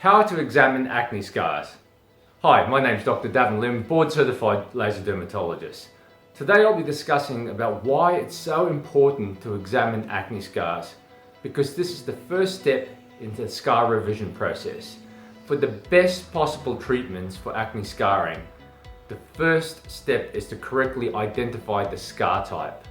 How to examine acne scars. Hi, my name is Dr. Davin Lim, board certified laser dermatologist. Today I'll be discussing about why it's so important to examine acne scars, because this is the first step in the scar revision process. For the best possible treatments for acne scarring, the first step is to correctly identify the scar type.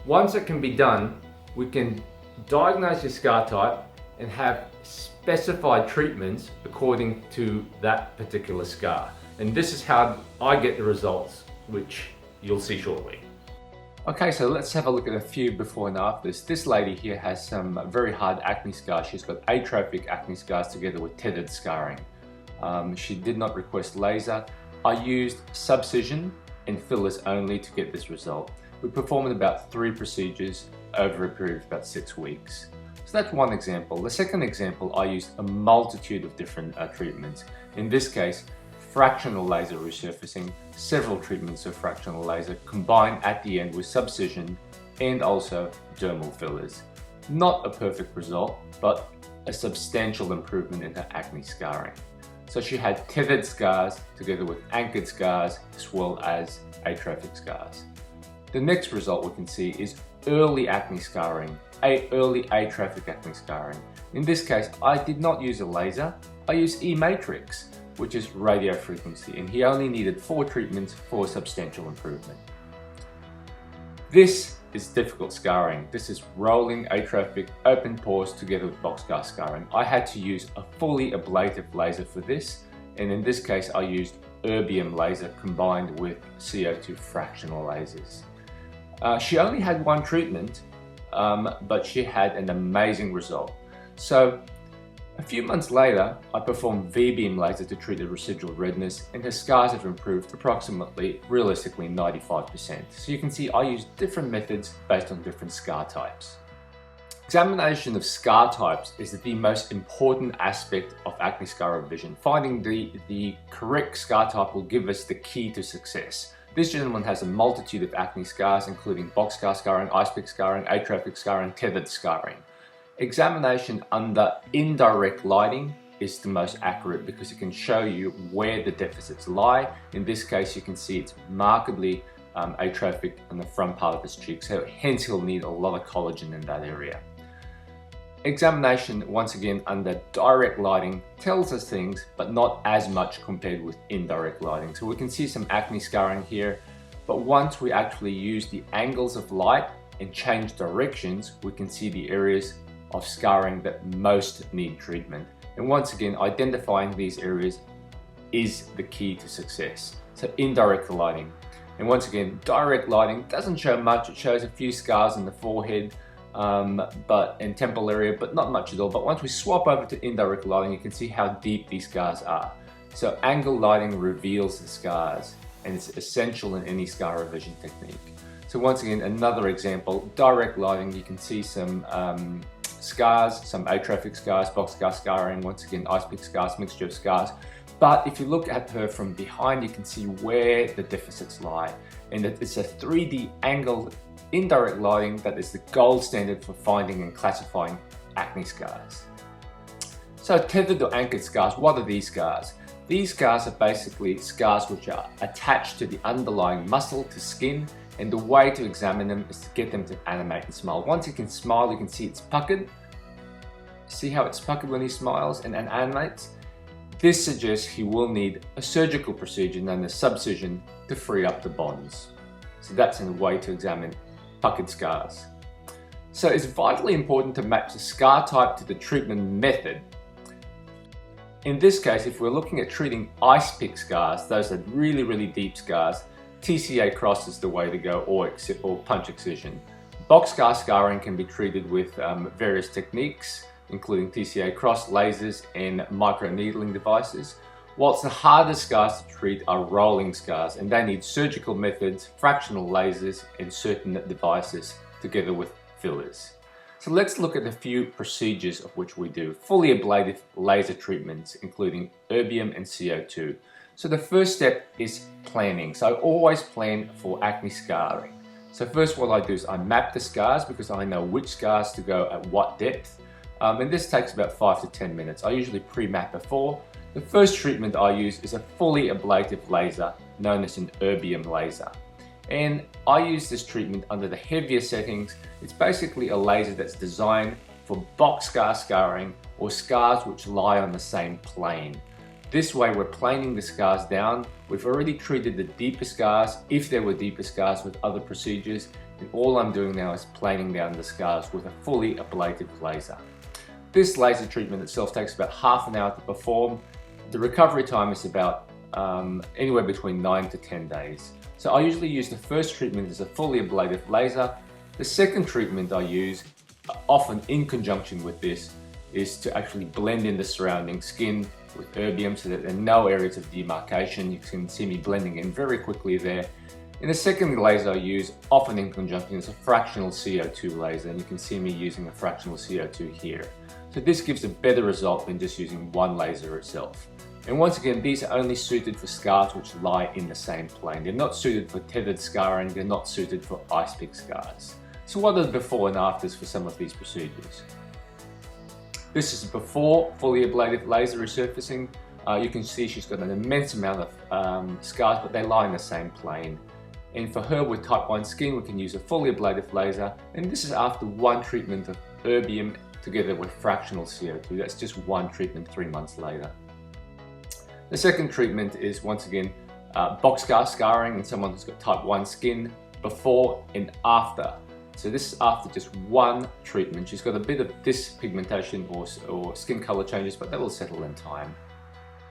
Once it can be done, we can diagnose your scar type and have specified treatments according to that particular scar. And this is how I get the results, which you'll see shortly. Okay, so let's have a look at a few before and afters. This lady here has some very hard acne scars. She's got atrophic acne scars together with tethered scarring. She did not request laser. I used subcision and fillers only to get this result. We performed about 3 procedures over a period of about 6 weeks. So that's one example. The second example, I used a multitude of different treatments. In this case, fractional laser resurfacing, several treatments of fractional laser combined at the end with subcision and also dermal fillers. Not a perfect result, but a substantial improvement in her acne scarring. So she had tethered scars together with anchored scars as well as atrophic scars. The next result we can see is early acne scarring, early atrophic acne scarring. In this case, I did not use a laser, I used E-matrix, which is radiofrequency, and he only needed 4 treatments for substantial improvement. This is difficult scarring. This is rolling atrophic open pores together with boxcar scarring. I had to use a fully ablative laser for this, and in this case I used erbium laser combined with CO2 fractional lasers. She only had 1 treatment, but she had an amazing result. So a few months later, I performed V-beam laser to treat the residual redness, and her scars have improved approximately, realistically, 95%. So you can see I used different methods based on different scar types. Examination of scar types is the most important aspect of acne scar revision. Finding the correct scar type will give us the key to success. This gentleman has a multitude of acne scars, including boxcar scarring, ice pick scarring, atrophic scarring, tethered scarring. Examination under indirect lighting is the most accurate because it can show you where the deficits lie. In this case, you can see it's markedly atrophic on the front part of his cheek, so hence he'll need a lot of collagen in that area. Examination, once again, under direct lighting tells us things, but not as much compared with indirect lighting. So we can see some acne scarring here, but once we actually use the angles of light and change directions, we can see the areas of scarring that most need treatment. And once again, identifying these areas is the key to success. So indirect lighting. And once again, direct lighting doesn't show much. It shows a few scars in the forehead, and temple area, but not much at all. But once we swap over to indirect lighting, you can see how deep these scars are. So angle lighting reveals the scars, and it's essential in any scar revision technique. So once again, another example, direct lighting, you can see some scars, some atrophic scars, boxcar scarring, once again, ice pick scars, mixture of scars. But if you look at her from behind, you can see where the deficits lie. And it's a 3D angled indirect lighting that is the gold standard for finding and classifying acne scars. So tethered or anchored scars, what are these scars? These scars are basically scars which are attached to the underlying muscle to skin, and the way to examine them is to get them to animate and smile. Once he can smile, you can see it's puckered. See how it's puckered when he smiles and animates? This suggests he will need a surgical procedure known as subcision to free up the bonds. So that's a way to examine puckered scars. So it's vitally important to match the scar type to the treatment method. In this case, if we're looking at treating ice pick scars, those are really, really deep scars, TCA cross is the way to go, or punch excision. Boxcar scarring can be treated with various techniques, including TCA cross, lasers, and microneedling devices. Whilst the hardest scars to treat are rolling scars, and they need surgical methods, fractional lasers, and certain devices together with fillers. So let's look at a few procedures of which we do fully ablative laser treatments, including erbium and CO2. So the first step is planning. So I always plan for acne scarring. So first what I do is I map the scars because I know which scars to go at what depth. and this takes about 5 to 10 minutes. I usually pre-map before. The first treatment I use is a fully ablative laser known as an erbium laser. And I use this treatment under the heavier settings. It's basically a laser that's designed for box scar scarring or scars which lie on the same plane. This way we're planing the scars down. We've already treated the deeper scars, if there were deeper scars, with other procedures, and all I'm doing now is planing down the scars with a fully ablative laser. This laser treatment itself takes about half an hour to perform. The recovery time is about anywhere between 9 to 10 days. So I usually use the first treatment as a fully ablative laser. The second treatment I use, often in conjunction with this, is to actually blend in the surrounding skin with erbium so that there are no areas of demarcation. You can see me blending in very quickly there. And the second laser I use, often in conjunction, is a fractional CO2 laser, and you can see me using a fractional CO2 here. So this gives a better result than just using one laser itself. And once again, these are only suited for scars which lie in the same plane. They're not suited for tethered scarring, they're not suited for ice pick scars. So what are the before and afters for some of these procedures? This is before fully ablative laser resurfacing. You can see she's got an immense amount of scars, but they lie in the same plane. And for her with type 1 skin, we can use a fully ablative laser. And this is after one treatment of erbium together with fractional CO2. That's just one treatment 3 months later. The second treatment is, once again, box scar scarring in someone who's got type 1 skin before and after. So this is after just one treatment. She's got a bit of dyspigmentation or skin color changes, but that will settle in time.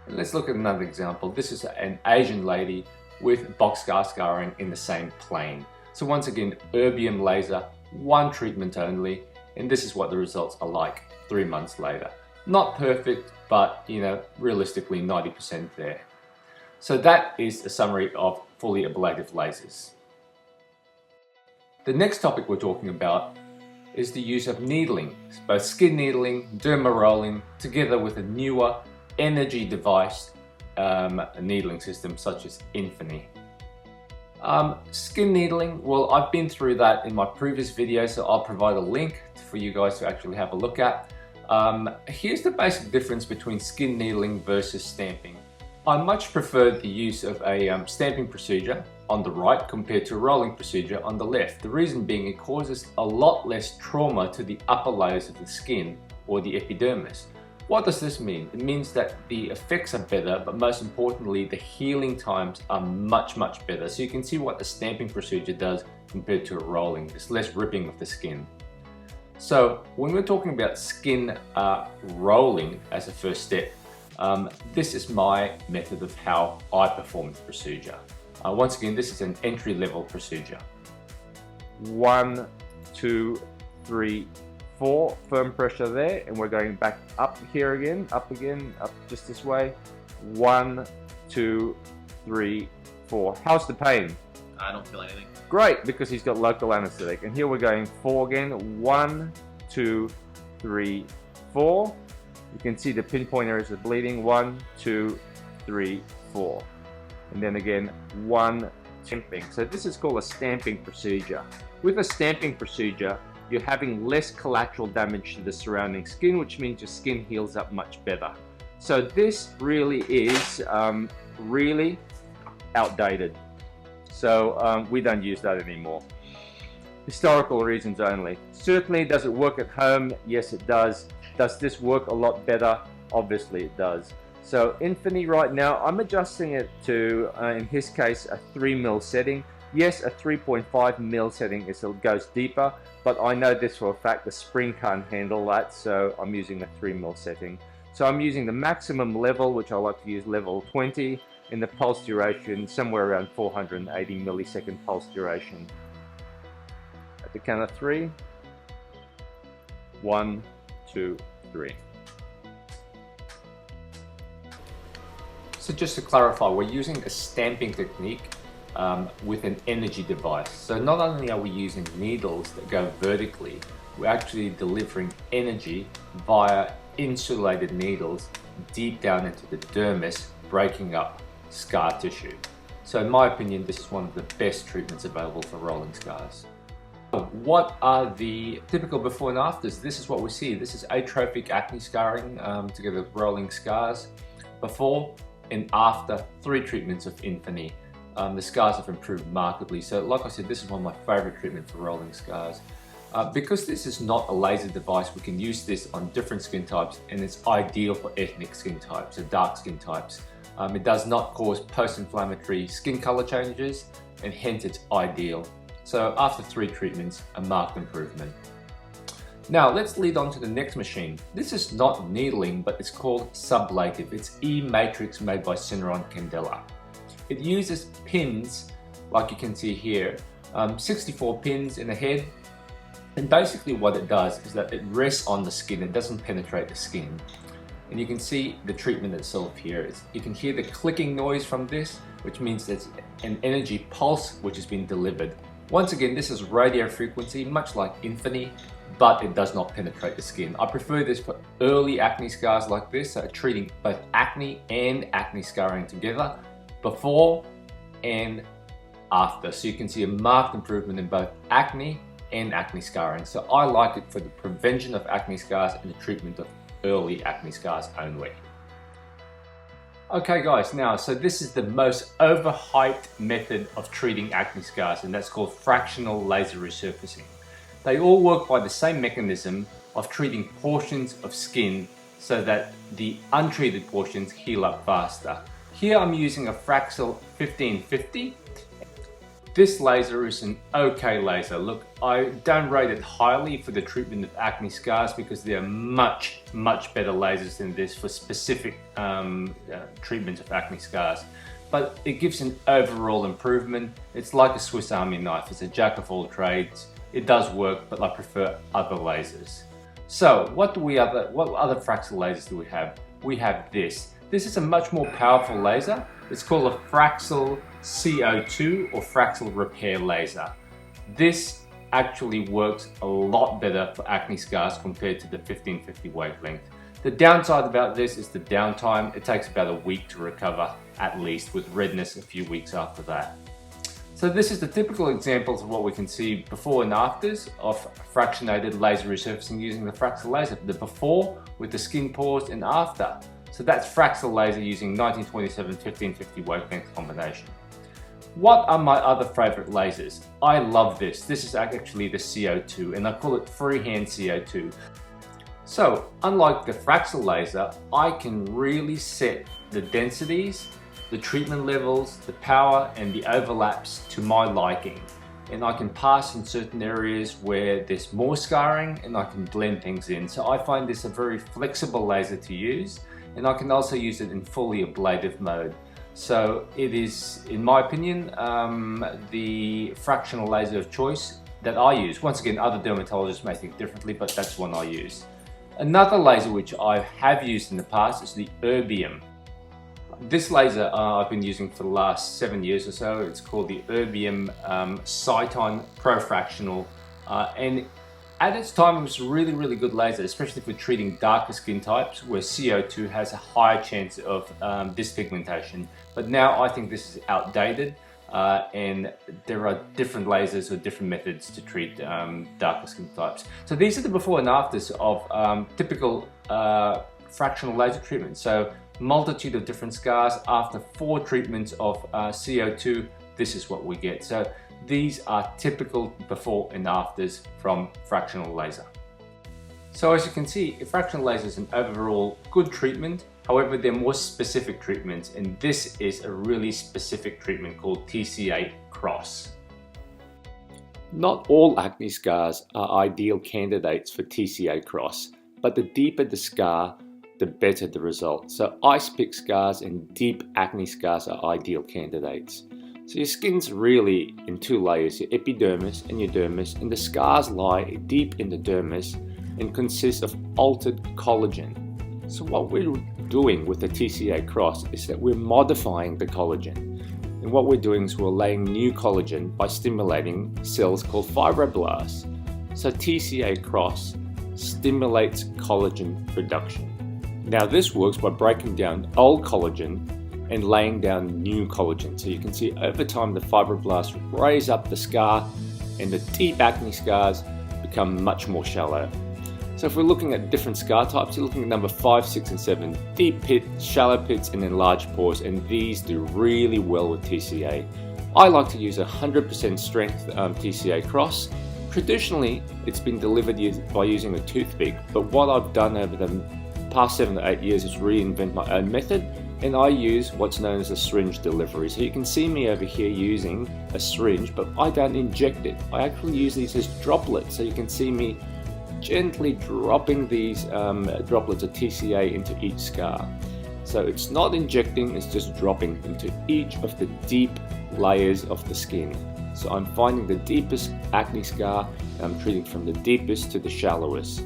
And let's look at another example. This is an Asian lady with box scar scarring in the same plane. So once again, erbium laser, one treatment only, and this is what the results are like 3 months later. Not perfect, but realistically 90% there. So that is a summary of fully ablative lasers. The next topic we're talking about is the use of needling, both skin needling, derma rolling, together with a newer energy device needling system such as Infini. Skin needling, well, I've been through that in my previous video, so I'll provide a link for you guys to actually have a look at. Here's the basic difference between skin needling versus stamping. I much prefer the use of a stamping procedure on the right compared to a rolling procedure on the left. The reason being it causes a lot less trauma to the upper layers of the skin or the epidermis. What does this mean? It means that the effects are better, but most importantly, the healing times are much better. So you can see what the stamping procedure does compared to a rolling. There's less ripping of the skin. So when we're talking about skin rolling as a first step, this is my method of how I perform the procedure. Once again, this is an entry-level procedure. 1, 2, 3, 4, firm pressure there, and we're going back up here again, up just this way. 1, 2, 3, 4. How's the pain? I don't feel anything. Great, because he's got local anesthetic. And here we're going 4 again. 1, 2, 3, 4. You can see the pinpoint areas of bleeding. 1, 2, 3, 4. And then again, 1, stamping. So this is called a stamping procedure. With a stamping procedure, you're having less collateral damage to the surrounding skin, which means your skin heals up much better. So this really is really outdated. So we don't use that anymore. Historical reasons only. Certainly, does it work at home? Yes, it does. Does this work a lot better? Obviously it does. So Infini right now, I'm adjusting it to, in his case, a 3 mil setting. Yes, a 3.5 mil setting goes deeper, but I know this for a fact, the spring can't handle that, so I'm using a 3 mil setting. So I'm using the maximum level, which I like to use level 20, in the pulse duration, somewhere around 480 millisecond pulse duration. At the count of 3, 1, 2, 3. So just to clarify, we're using a stamping technique with an energy device. So not only are we using needles that go vertically, we're actually delivering energy via insulated needles deep down into the dermis, breaking up scar tissue. So in my opinion, this is one of the best treatments available for rolling scars. What are the typical before and afters? This is what we see. This is atrophic acne scarring together with rolling scars. Before and after 3 treatments of Infinity. The scars have improved markedly. So like I said, this is one of my favorite treatments for rolling scars. Because this is not a laser device, we can use this on different skin types, and it's ideal for ethnic skin types or dark skin types. It does not cause post-inflammatory skin color changes, and hence it's ideal. So after 3 treatments, a marked improvement. Now let's lead on to the next machine. This is not needling, but it's called Sublative. It's E-Matrix made by Syneron Candela. It uses pins, like you can see here, 64 pins in the head. And basically what it does is that it rests on the skin, it doesn't penetrate the skin. And you can see the treatment itself here. You can hear the clicking noise from this, which means it's an energy pulse which has been delivered. Once again, this is radio frequency, much like Infinity, but it does not penetrate the skin. I prefer this for early acne scars like this, so treating both acne and acne scarring together, before and after. So you can see a marked improvement in both acne and acne scarring. So I like it for the prevention of acne scars and the treatment of early acne scars only. Okay guys, now so this is the most overhyped method of treating acne scars, and that's called fractional laser resurfacing. They all work by the same mechanism of treating portions of skin so that the untreated portions heal up faster. Here I'm using a Fraxel 1550. This laser is an okay laser. Look, I don't rate it highly for the treatment of acne scars because there are much better lasers than this for specific treatments of acne scars. But it gives an overall improvement. It's like a Swiss Army knife. It's a jack of all trades. It does work, but I prefer other lasers. So what other Fraxel lasers do we have? We have this. This is a much more powerful laser. It's called a Fraxel CO2 or Fraxel Repair Laser. This actually works a lot better for acne scars compared to the 1550 wavelength. The downside about this is the downtime. It takes about a week to recover at least, with redness a few weeks after that. So this is the typical examples of what we can see before and afters of fractionated laser resurfacing using the Fraxel laser. The before with the skin pores and after. So that's Fraxel laser using 1927-1550 wavelength combination. What are my other favorite lasers? I love this. This is actually the CO2, and I call it freehand CO2. So unlike the Fraxel laser, I can really set the densities, the treatment levels, the power and the overlaps to my liking. And I can pass in certain areas where there's more scarring, and I can blend things in. So I find this a very flexible laser to use, and I can also use it in fully ablative mode. So it is, in my opinion, the fractional laser of choice that I use. Once again, other dermatologists may think differently, but that's one I use. Another laser which I have used in the past is the Erbium. This laser I've been using for the last 7 years or so. It's called the Erbium Cyton Pro Fractional, and at its time it was a really good laser, especially for treating darker skin types where CO2 has a higher chance of dyspigmentation. But now I think this is outdated, and there are different lasers or different methods to treat darker skin types. So these are the before and afters of typical fractional laser treatment. So multitude of different scars after 4 treatments of CO2, this is what we get. So these are typical before and afters from fractional laser. So as you can see, a fractional laser is an overall good treatment. However, there are more specific treatments, and this is a really specific treatment called TCA Cross. Not all acne scars are ideal candidates for TCA Cross, but the deeper the scar, the better the result. So ice pick scars and deep acne scars are ideal candidates. So your skin's really in 2 layers, your epidermis and your dermis, and the scars lie deep in the dermis and consist of altered collagen. So what we're doing with the TCA Cross is that we're modifying the collagen. And what we're doing is we're laying new collagen by stimulating cells called fibroblasts. So TCA Cross stimulates collagen production. Now this works by breaking down old collagen and laying down new collagen. So you can see over time the fibroblasts raise up the scar and the deep acne scars become much more shallow. So if we're looking at different scar types, you're looking at number 5, 6 and 7, deep pits, shallow pits and enlarged pores, and these do really well with TCA. I like to use 100% strength TCA cross. Traditionally, it's been delivered by using a toothpick, but what I've done over the past 7 to 8 years is reinvent my own method, and I use what's known as a syringe delivery. So you can see me over here using a syringe, but I don't inject it. I actually use these as droplets, so you can see me gently dropping these droplets of TCA into each scar. So it's not injecting, it's just dropping into each of the deep layers of the skin. So I'm finding the deepest acne scar and I'm treating from the deepest to the shallowest.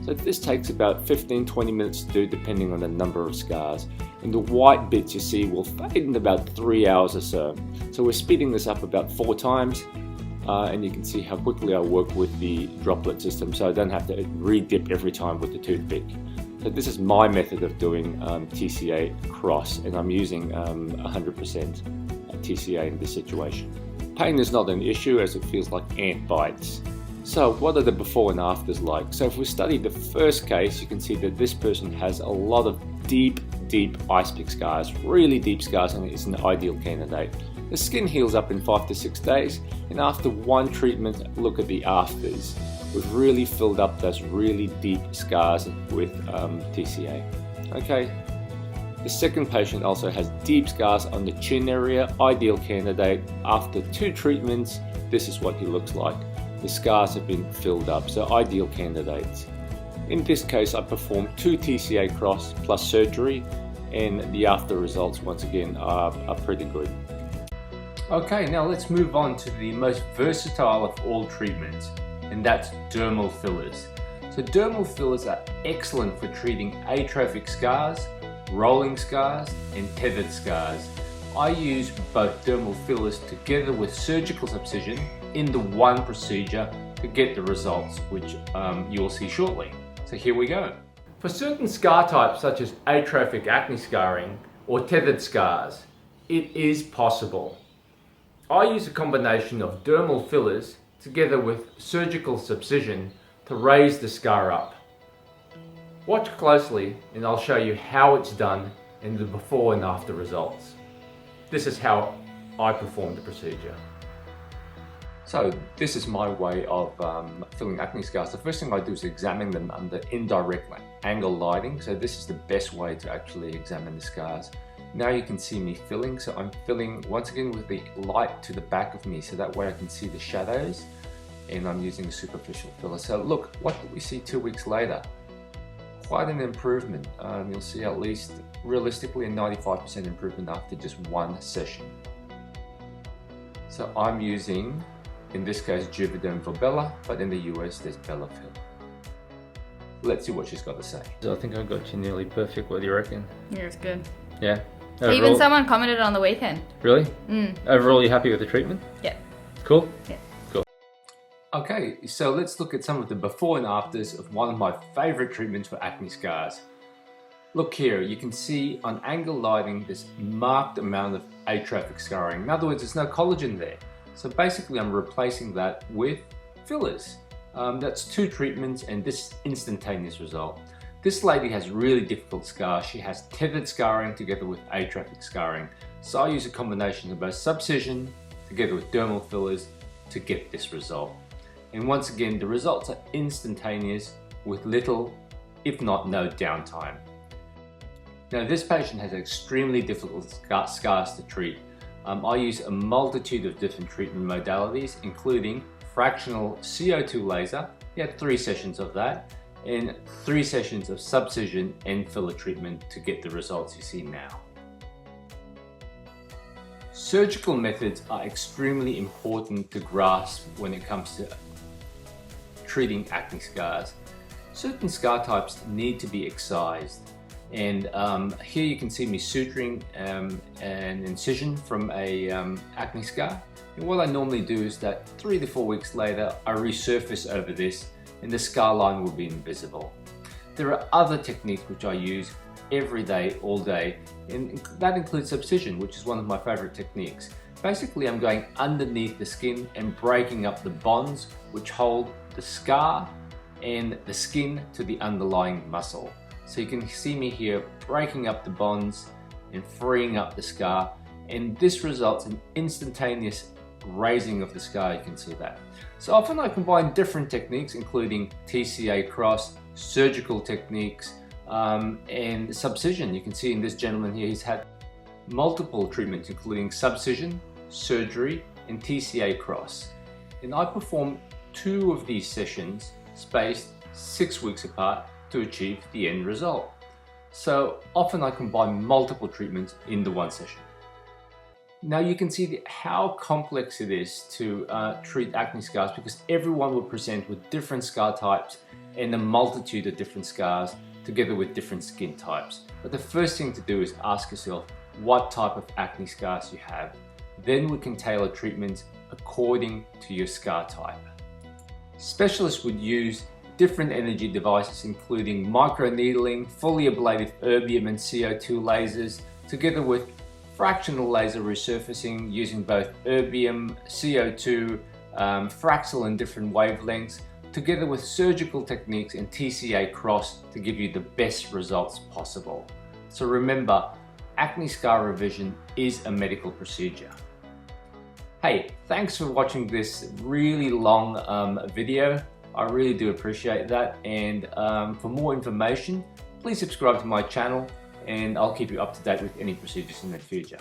So this takes about 15-20 minutes to do depending on the number of scars. And the white bits you see will fade in about 3 hours or so. So we're speeding this up about 4 times. And you can see how quickly I work with the droplet system, so I don't have to re-dip every time with the toothpick. So this is my method of doing TCA cross, and I'm using 100% TCA in this situation. Pain is not an issue as it feels like ant bites. So what are the before and afters like? So if we study the first case, you can see that this person has a lot of deep ice pick scars, really deep scars, and it's an ideal candidate. The skin heals up in 5 to 6 days, and after one treatment, look at the afters. We've really filled up those really deep scars with TCA. Okay. The second patient also has deep scars on the chin area, ideal candidate. After 2 treatments, this is what he looks like. The scars have been filled up, so ideal candidates. In this case, I performed 2 TCA cross plus surgery, and the after results once again are pretty good. Okay, now let's move on to the most versatile of all treatments, and that's dermal fillers. So dermal fillers are excellent for treating atrophic scars, rolling scars, and tethered scars. I use both dermal fillers together with surgical subcision in the one procedure to get the results, which you'll see shortly. So here we go. For certain scar types such as atrophic acne scarring or tethered scars, it is possible. I use a combination of dermal fillers together with surgical subcision to raise the scar up. Watch closely and I'll show you how it's done and the before and after results. This is how I perform the procedure. So this is my way of filling acne scars. The first thing I do is examine them under indirect angle lighting. So this is the best way to actually examine the scars. Now you can see me filling, so I'm filling once again with the light to the back of me, so that way I can see the shadows, and I'm using a superficial filler. So look, what do we see 2 weeks later? Quite an improvement. You'll see at least realistically a 95% improvement after just one session. So I'm using, in this case, Juvederm Volbella, but in the US there's Bellafill. Let's see what she's got to say. So I think I got you nearly perfect. What do you reckon? Yeah, it's good. Yeah. Overall, even someone commented on the weekend. Really? Overall, you happy with the treatment? Yeah. Cool? Yeah. Cool. Okay, so let's look at some of the before and afters of one of my favorite treatments for acne scars. Look here, you can see on angle lighting this marked amount of atrophic scarring. In other words, there's no collagen there. So basically I'm replacing that with fillers. That's 2 treatments and this instantaneous result. This lady has really difficult scars. She has tethered scarring together with atrophic scarring. So I use a combination of both subcision together with dermal fillers to get this result. And once again, the results are instantaneous with little, if not no downtime. Now this patient has extremely difficult scars to treat. I use a multitude of different treatment modalities, including fractional CO2 laser. He had 3 sessions of that, and 3 sessions of subcision and filler treatment to get the results you see now. Surgical methods are extremely important to grasp when it comes to treating acne scars. Certain scar types need to be excised, and here you can see me suturing an incision from a acne scar. And what I normally do is that 3 to 4 weeks later I resurface over this and the scar line will be invisible. There are other techniques which I use every day, all day, and that includes subcision, which is one of my favorite techniques. Basically, I'm going underneath the skin and breaking up the bonds which hold the scar and the skin to the underlying muscle. So you can see me here breaking up the bonds and freeing up the scar, and this results in instantaneous raising of the scar. You can see that. So often I combine different techniques, including TCA cross, surgical techniques, and subcision. You can see in this gentleman here, he's had multiple treatments, including subcision, surgery, and TCA cross. And I perform 2 of these sessions spaced 6 weeks apart to achieve the end result. So often I combine multiple treatments into one session. Now you can see how complex it is to treat acne scars, because everyone will present with different scar types and a multitude of different scars together with different skin types. But the first thing to do is ask yourself what type of acne scars you have. Then we can tailor treatments according to your scar type. Specialists would use different energy devices, including microneedling, fully ablative erbium and CO2 lasers, together with fractional laser resurfacing using both erbium, CO2, Fraxel in different wavelengths, together with surgical techniques and TCA cross to give you the best results possible. So remember, acne scar revision is a medical procedure. Hey, thanks for watching this really long video. I really do appreciate that, and for more information, please subscribe to my channel and I'll keep you up to date with any procedures in the future.